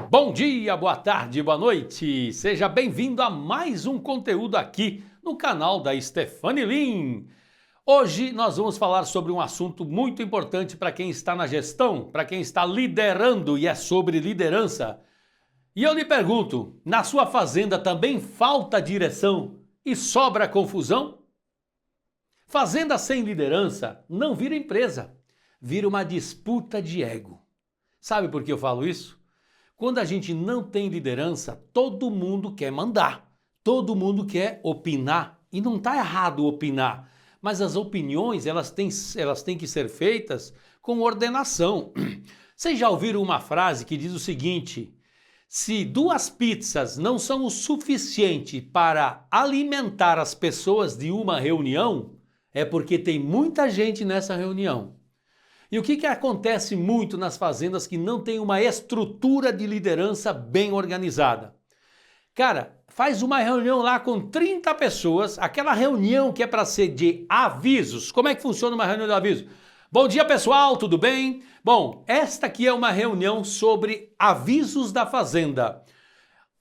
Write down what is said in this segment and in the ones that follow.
Bom dia, boa tarde, boa noite. Seja bem-vindo a mais um conteúdo aqui no canal da Stephanie Lin. Hoje nós vamos falar sobre um assunto muito importante para quem está na gestão, para quem está liderando, e é sobre liderança. E eu lhe pergunto, na sua fazenda também falta direção e sobra confusão? Fazenda sem liderança não vira empresa, vira uma disputa de ego. Sabe por que eu falo isso? Quando a gente não tem liderança, todo mundo quer mandar, todo mundo quer opinar. E não está errado opinar, mas as opiniões elas têm que ser feitas com ordenação. Vocês já ouviram uma frase que diz o seguinte: se 2 pizzas não são o suficiente para alimentar as pessoas de uma reunião, é porque tem muita gente nessa reunião. E o que acontece muito nas fazendas que não tem uma estrutura de liderança bem organizada? Cara, faz uma reunião lá com 30 pessoas, aquela reunião que é para ser de avisos. Como é que funciona uma reunião de avisos? Bom dia, pessoal, tudo bem? Bom, esta aqui é uma reunião sobre avisos da fazenda.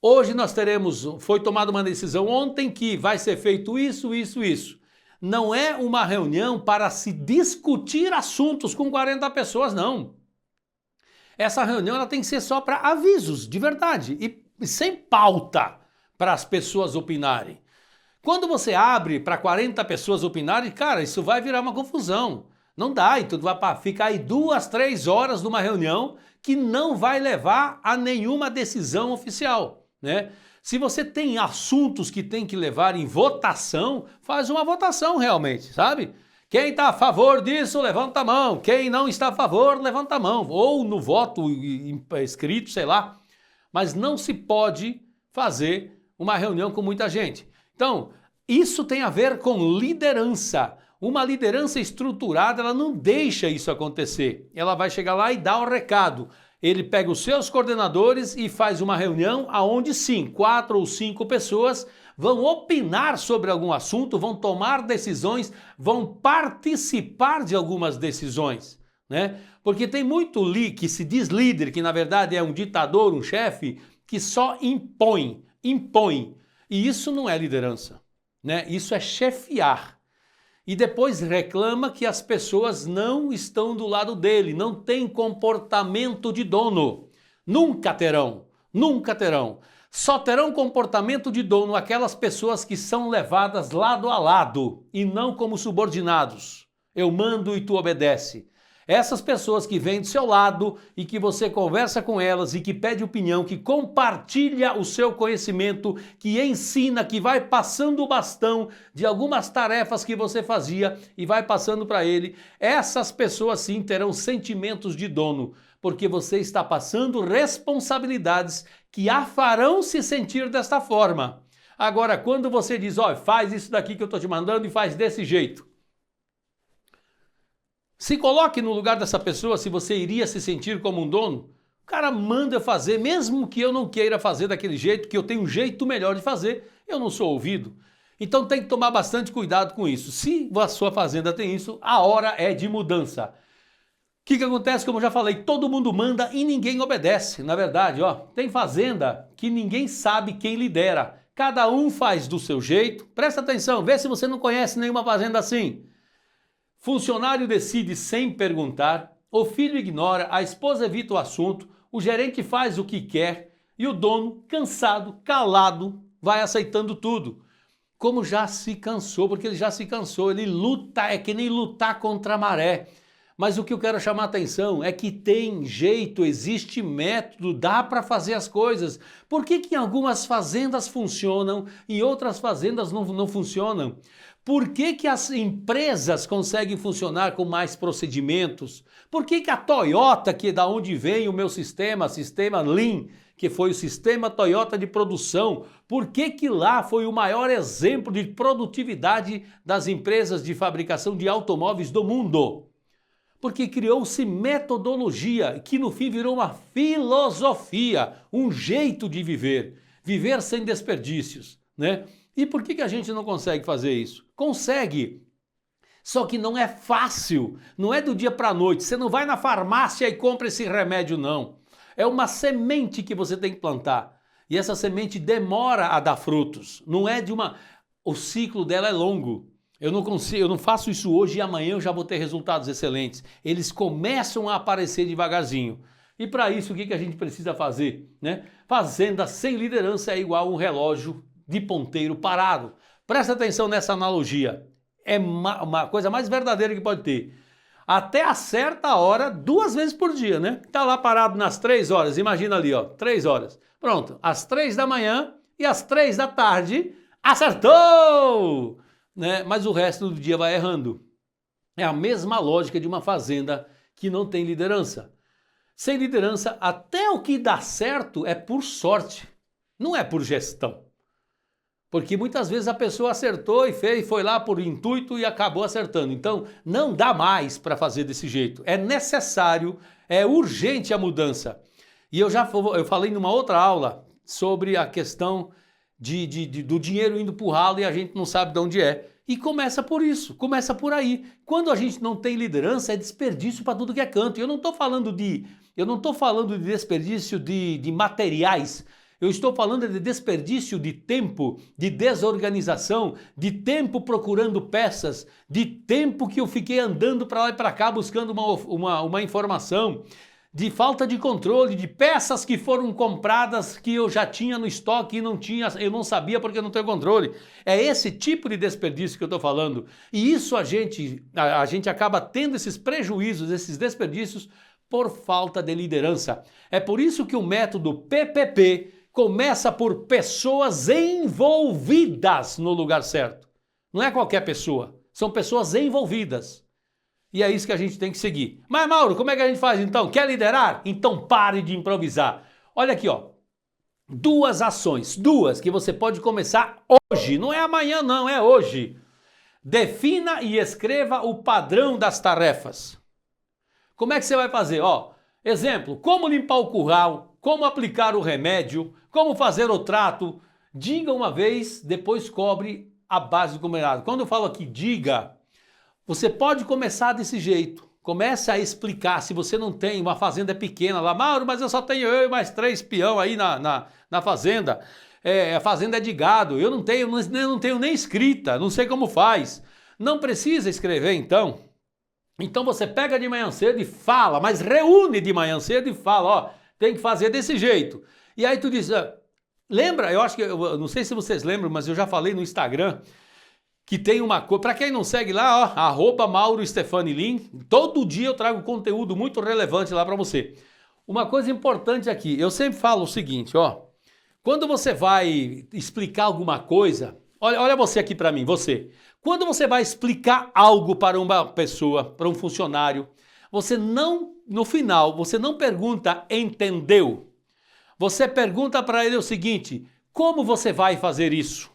Hoje foi tomada uma decisão ontem que vai ser feito isso. Não é uma reunião para se discutir assuntos com 40 pessoas, não. Essa reunião ela tem que ser só para avisos, de verdade, e sem pauta para as pessoas opinarem. Quando você abre para 40 pessoas opinarem, cara, isso vai virar uma confusão. Não dá, e tudo vai ficar aí 2, 3 horas numa reunião que não vai levar a nenhuma decisão oficial, né? Se você tem assuntos que tem que levar em votação, faz uma votação realmente, sabe? Quem está a favor disso, levanta a mão. Quem não está a favor, levanta a mão. Ou no voto escrito, sei lá. Mas não se pode fazer uma reunião com muita gente. Então, isso tem a ver com liderança. Uma liderança estruturada, ela não deixa isso acontecer. Ela vai chegar lá e dar o recado. Ele pega os seus coordenadores e faz uma reunião onde sim, 4 ou 5 pessoas vão opinar sobre algum assunto, vão tomar decisões, vão participar de algumas decisões, né? Porque tem muito que se diz líder, que na verdade é um ditador, um chefe, que só impõe. E isso não é liderança, né? Isso é chefiar. E depois reclama que as pessoas não estão do lado dele, não tem comportamento de dono. Nunca terão. Só terão comportamento de dono aquelas pessoas que são levadas lado a lado e não como subordinados. Eu mando e tu obedece. Essas pessoas que vêm do seu lado e que você conversa com elas e que pede opinião, que compartilha o seu conhecimento, que ensina, que vai passando o bastão de algumas tarefas que você fazia e vai passando para ele, essas pessoas sim terão sentimentos de dono, porque você está passando responsabilidades que a farão se sentir desta forma. Agora, quando você diz, ó, faz isso daqui que eu estou te mandando e faz desse jeito, se coloque no lugar dessa pessoa, se você iria se sentir como um dono. O cara manda eu fazer, mesmo que eu não queira fazer daquele jeito, que eu tenho um jeito melhor de fazer, eu não sou ouvido. Então tem que tomar bastante cuidado com isso. Se a sua fazenda tem isso, a hora é de mudança. O que acontece? Como eu já falei, todo mundo manda e ninguém obedece. Na verdade, ó, tem fazenda que ninguém sabe quem lidera. Cada um faz do seu jeito. Presta atenção, vê se você não conhece nenhuma fazenda assim. Funcionário decide sem perguntar, o filho ignora, a esposa evita o assunto, o gerente faz o que quer e o dono, cansado, calado, vai aceitando tudo. Como já se cansou, porque ele já se cansou, ele luta, é que nem lutar contra a maré. Mas o que eu quero chamar a atenção é que tem jeito, existe método, dá para fazer as coisas. Por que em algumas fazendas funcionam e outras fazendas não funcionam? Por que as empresas conseguem funcionar com mais procedimentos? Por que a Toyota, que é da onde vem o meu sistema Lean, que foi o sistema Toyota de produção, por que lá foi o maior exemplo de produtividade das empresas de fabricação de automóveis do mundo? Porque criou-se metodologia que no fim virou uma filosofia, um jeito de viver sem desperdícios, né? E por que a gente não consegue fazer isso? Consegue, só que não é fácil, não é do dia para a noite, você não vai na farmácia e compra esse remédio não. É uma semente que você tem que plantar. E essa semente demora a dar frutos. Não é de uma... O ciclo dela é longo. Eu não faço isso hoje e amanhã eu já vou ter resultados excelentes. Eles começam a aparecer devagarzinho. E para isso, o que a gente precisa fazer? Né? Fazenda sem liderança é igual um relógio de ponteiro parado. Presta atenção nessa analogia. É uma coisa mais verdadeira que pode ter. Até acerta a hora 2 vezes por dia, né? Tá lá parado nas 3 horas, imagina ali, ó, 3 horas. Pronto, às 3 da manhã e às 3 da tarde, acertou! Né? Mas o resto do dia vai errando. É a mesma lógica de uma fazenda que não tem liderança. Sem liderança, até o que dá certo é por sorte, não é por gestão. Porque muitas vezes a pessoa acertou e fez, foi lá por intuito e acabou acertando. Então, não dá mais para fazer desse jeito. É necessário, é urgente a mudança. E eu falei numa outra aula sobre a questão do dinheiro indo para o ralo e a gente não sabe de onde é. E começa por isso, começa por aí. Quando a gente não tem liderança, é desperdício para tudo que é canto. Eu não estou falando de desperdício de materiais. Eu estou falando de desperdício de tempo, de desorganização, de tempo procurando peças, de tempo que eu fiquei andando para lá e para cá buscando uma informação, de falta de controle, de peças que foram compradas que eu já tinha no estoque e eu não sabia porque eu não tenho controle. É esse tipo de desperdício que eu estou falando. E isso a gente acaba tendo esses prejuízos, esses desperdícios por falta de liderança. É por isso que o método PPP começa por pessoas envolvidas no lugar certo. Não é qualquer pessoa, são pessoas envolvidas. E é isso que a gente tem que seguir. Mas Mauro, como é que a gente faz então? Quer liderar? Então pare de improvisar. Olha aqui, ó. 2 ações, 2 que você pode começar hoje. Não é amanhã não, é hoje. Defina e escreva o padrão das tarefas. Como é que você vai fazer? Ó, exemplo, como limpar o curral, como aplicar o remédio, como fazer o trato. Diga uma vez, depois cobre a base do combinado. Quando eu falo aqui diga, você pode começar desse jeito. Comece a explicar, se você não tem, uma fazenda pequena lá, Mauro, mas eu só tenho eu e mais 3 peão aí na fazenda. A fazenda é de gado, eu não tenho nem escrita, não sei como faz. Não precisa escrever então. Então você pega de manhã cedo e fala, mas reúne de manhã cedo e fala, ó, tem que fazer desse jeito. E aí tu diz, lembra, eu não sei se vocês lembram, mas eu já falei no Instagram, que tem uma coisa, para quem não segue lá, ó, @MauroStefaniLin, todo dia eu trago conteúdo muito relevante lá para você. Uma coisa importante aqui, eu sempre falo o seguinte, ó, quando você vai explicar alguma coisa, olha você aqui para mim, você. Quando você vai explicar algo para uma pessoa, para um funcionário, você não, no final, você não pergunta, entendeu? Você pergunta para ele o seguinte, como você vai fazer isso?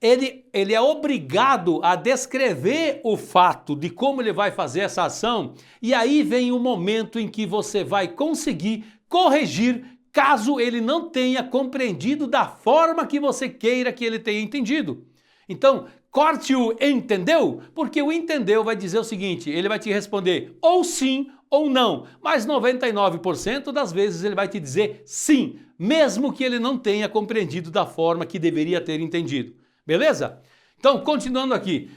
Ele é obrigado a descrever o fato de como ele vai fazer essa ação e aí vem o momento em que você vai conseguir corrigir caso ele não tenha compreendido da forma que você queira que ele tenha entendido. Então, corte o entendeu, porque o entendeu vai dizer o seguinte, ele vai te responder ou sim ou não, mas 99% das vezes ele vai te dizer sim, mesmo que ele não tenha compreendido da forma que deveria ter entendido. Beleza? Então, continuando aqui,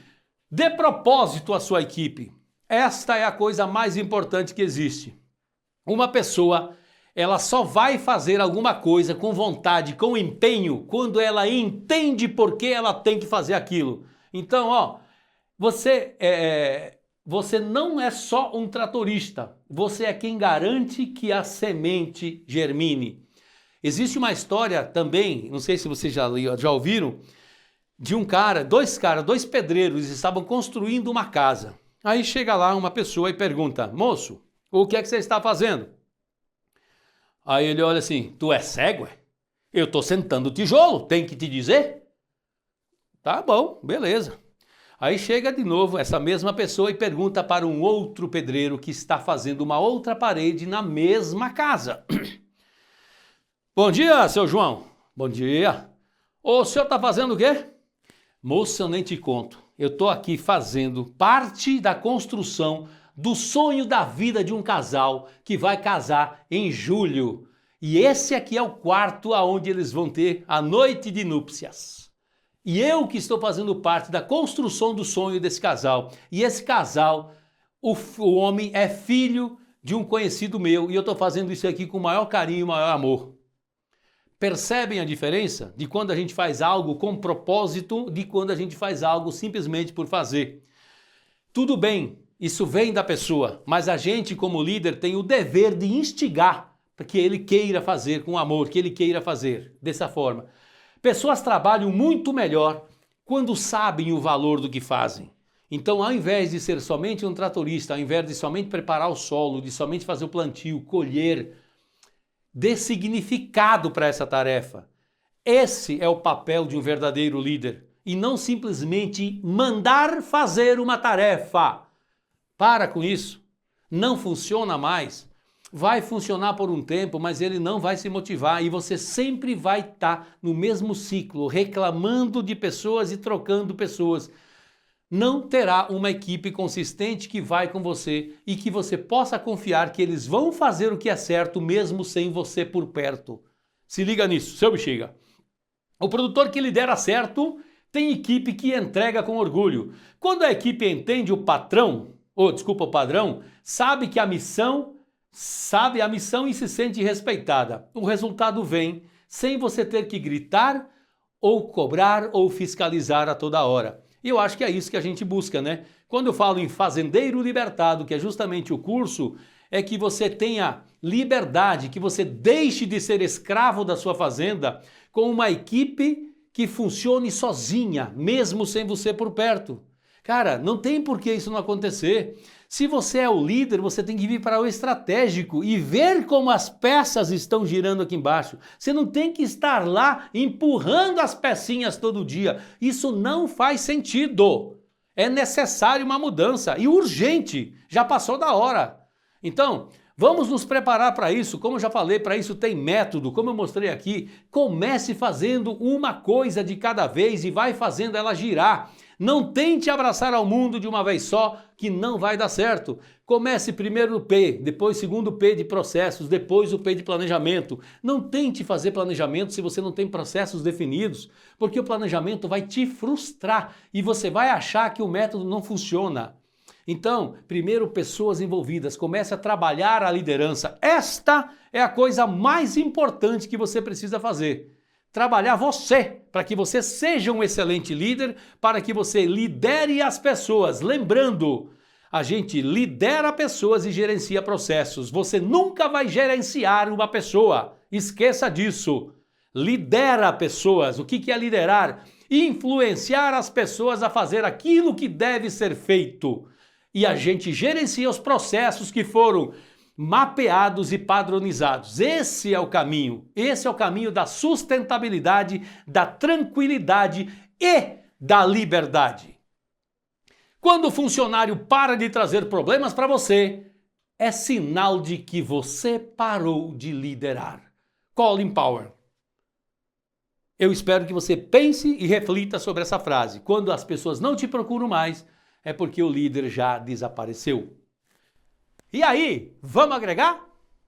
dê propósito à sua equipe. Esta é a coisa mais importante que existe. Uma pessoa, ela só vai fazer alguma coisa com vontade, com empenho, quando ela entende por que ela tem que fazer aquilo. Então, ó, você não é só um tratorista, você é quem garante que a semente germine. Existe uma história também, não sei se vocês já ouviram, de dois pedreiros estavam construindo uma casa. Aí chega lá uma pessoa e pergunta, moço, o que é que você está fazendo? Aí ele olha assim, tu é cego? Eu estou sentando tijolo, tem que te dizer? Tá bom, beleza. Aí chega de novo essa mesma pessoa e pergunta para um outro pedreiro que está fazendo uma outra parede na mesma casa. Bom dia, seu João. Bom dia. O senhor está fazendo o quê? Moça, eu nem te conto. Eu estou aqui fazendo parte da construção do sonho da vida de um casal que vai casar em julho. E esse aqui é o quarto aonde eles vão ter a noite de núpcias. E eu que estou fazendo parte da construção do sonho desse casal. E esse casal, o homem é filho de um conhecido meu e eu estou fazendo isso aqui com o maior carinho e o maior amor. Percebem a diferença de quando a gente faz algo com propósito de quando a gente faz algo simplesmente por fazer? Tudo bem, isso vem da pessoa, mas a gente como líder tem o dever de instigar para que ele queira fazer com amor, que ele queira fazer dessa forma. Pessoas trabalham muito melhor quando sabem o valor do que fazem. Então, ao invés de ser somente um tratorista, ao invés de somente preparar o solo, de somente fazer o plantio, colher, dê significado para essa tarefa. Esse é o papel de um verdadeiro líder. E não simplesmente mandar fazer uma tarefa. Para com isso. Não funciona mais. Vai funcionar por um tempo, mas ele não vai se motivar. E você sempre vai estar no mesmo ciclo, reclamando de pessoas e trocando pessoas. Não terá uma equipe consistente que vai com você e que você possa confiar que eles vão fazer o que é certo mesmo sem você por perto. Se liga nisso, seu bexiga. O produtor que lidera certo tem equipe que entrega com orgulho. Quando a equipe entende o padrão, sabe a missão e se sente respeitada. O resultado vem sem você ter que gritar ou cobrar ou fiscalizar a toda hora. E eu acho que é isso que a gente busca, né? Quando eu falo em Fazendeiro Libertado, que é justamente o curso, é que você tenha liberdade, que você deixe de ser escravo da sua fazenda com uma equipe que funcione sozinha, mesmo sem você por perto. Cara, não tem por que isso não acontecer. Se você é o líder, você tem que vir para o estratégico e ver como as peças estão girando aqui embaixo. Você não tem que estar lá empurrando as pecinhas todo dia. Isso não faz sentido. É necessário uma mudança e urgente. Já passou da hora. Então, vamos nos preparar para isso. Como eu já falei, para isso tem método. Como eu mostrei aqui, comece fazendo uma coisa de cada vez e vai fazendo ela girar. Não tente abraçar ao mundo de uma vez só, que não vai dar certo. Comece primeiro o P, depois segundo P de processos, depois o P de planejamento. Não tente fazer planejamento se você não tem processos definidos, porque o planejamento vai te frustrar e você vai achar que o método não funciona. Então, primeiro pessoas envolvidas, comece a trabalhar a liderança. Esta é a coisa mais importante que você precisa fazer. Trabalhar você, para que você seja um excelente líder, para que você lidere as pessoas. Lembrando, a gente lidera pessoas e gerencia processos. Você nunca vai gerenciar uma pessoa. Esqueça disso. Lidera pessoas. O que é liderar? Influenciar as pessoas a fazer aquilo que deve ser feito. E a gente gerencia os processos que foram mapeados e padronizados. Esse é o caminho da sustentabilidade, da tranquilidade e da liberdade. Quando o funcionário para de trazer problemas para você, é sinal de que você parou de liderar. Colin Powell. Eu espero que você pense e reflita sobre essa frase. Quando as pessoas não te procuram mais, é porque o líder já desapareceu. E aí, vamos agregar?